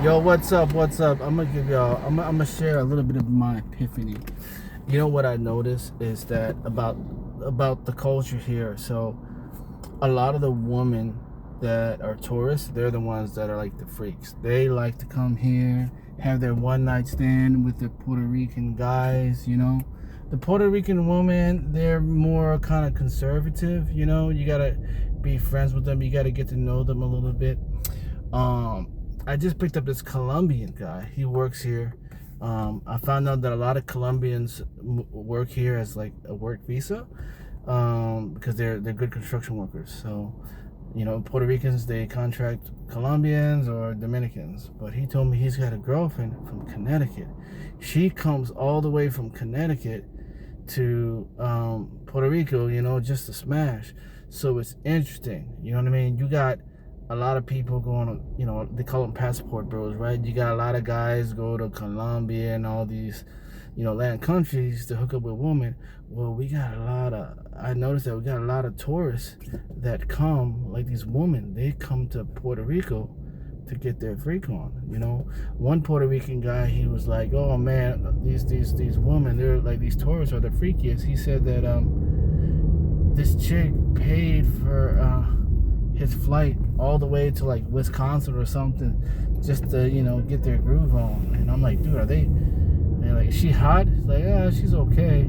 Yo, what's up? What's up? I'm gonna give y'all. I'm gonna share a little bit of my epiphany. You know what I noticed is that about the culture here. So a lot of the women that are tourists, they're the ones that are like the freaks. They like to come here, have their one night stand with the Puerto Rican guys. The Puerto Rican women, they're more kind of conservative. You gotta be friends with them. You gotta get to know them a little bit. I just picked up this Colombian guy. He works here. I found out that a lot of Colombians work here as like a work visa, because they're good construction workers. So, Puerto Ricans, they contract Colombians or Dominicans. But he told me he's got a girlfriend from Connecticut. She comes all the way from Connecticut to Puerto Rico, just to smash. So it's interesting. You know what I mean? You got a lot of people going to, they call them passport bros, right? You got a lot of guys go to Colombia and all these, Latin countries to hook up with women. Well, I noticed that we got a lot of tourists that come, like these women, they come to Puerto Rico to get their freak on. One Puerto Rican guy, he was like, oh man, these women, they're like, these tourists are the freakiest. He said that this chick paid for his flight all the way to like Wisconsin or something just to get their groove on. And I'm like, dude, is she hot? It's like, yeah, she's okay,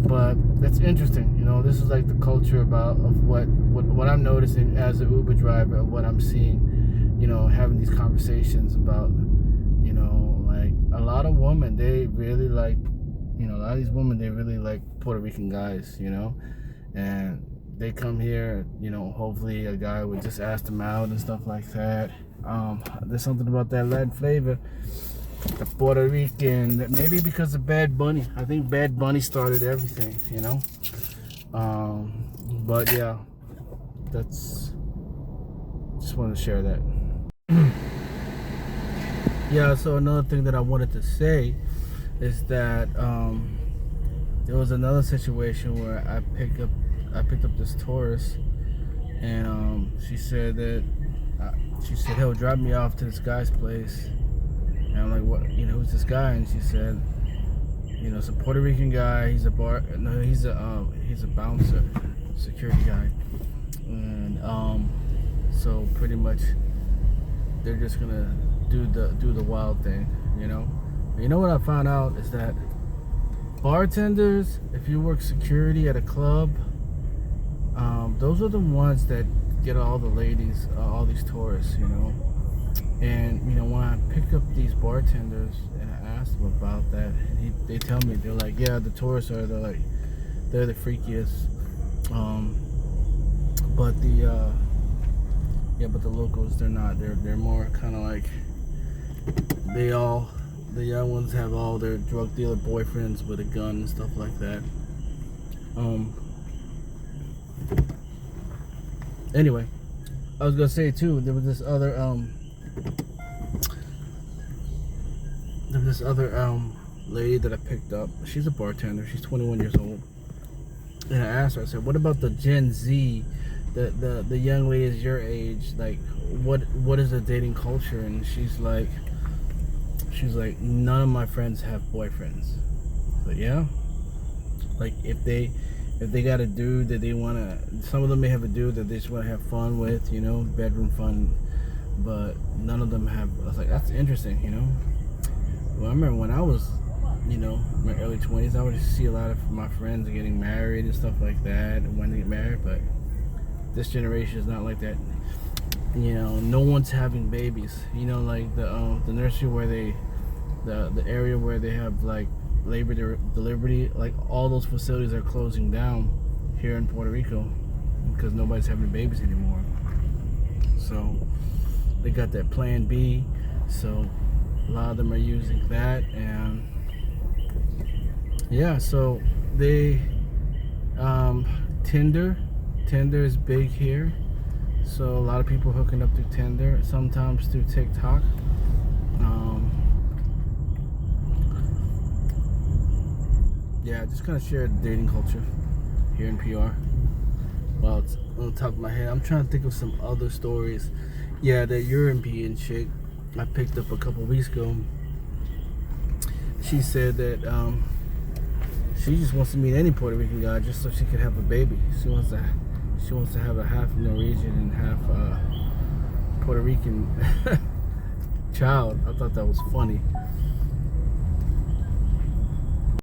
but that's interesting. This is like the culture of what I'm noticing as an Uber driver, of what I'm seeing, having these conversations about, like a lot of women, they really like, a lot of these women, they really like Puerto Rican guys, and they come here, hopefully a guy would just ask them out and stuff like that. There's something about that Latin flavor, the Puerto Rican, that maybe because of Bad Bunny. I think Bad Bunny started everything, but yeah, just wanted to share that. Yeah, so another thing that I wanted to say is that there was another situation where I picked up this tourist, and she said he'll drop me off to this guy's place, and I'm like, what? Who's this guy? And she said, it's a Puerto Rican guy. He's a bouncer, security guy, and so pretty much they're just gonna do the wild thing, what I found out is that bartenders, if you work security at a club, those are the ones that get all the ladies, all these tourists, And when I pick up these bartenders and I ask them about that, they tell me, they're like, yeah, the tourists they're the freakiest. But the locals, they're not. They're more kind of like, the young ones have all their drug dealer boyfriends with a gun and stuff like that. Anyway, I was gonna say too, there was this other lady that I picked up. She's a bartender. She's 21 years old. And I asked her, I said, what about the Gen Z, the young ladies your age? Like, what is the dating culture? And she's like, none of my friends have boyfriends. But yeah, like if they got a dude that they wanna, some of them may have a dude that they just wanna have fun with, bedroom fun, but none of them have. I was like, that's interesting, Well, I remember when I was, in my early 20s, I would see a lot of my friends getting married and stuff like that, and wanting to get married, but this generation is not like that. No one's having babies. Like the nursery where the area where they have like labor delivery, like all those facilities are closing down here in Puerto Rico because nobody's having babies anymore. So they got that plan B. So a lot of them are using that, and yeah, so they Tinder is big here. So a lot of people hooking up through Tinder, sometimes through TikTok. Yeah, just kind of share the dating culture here in PR. Well, on the top of my head, I'm trying to think of some other stories. Yeah, that European chick, I picked up a couple weeks ago. She said that she just wants to meet any Puerto Rican guy just so she could have a baby. She wants to have a half Norwegian and half Puerto Rican child. I thought that was funny.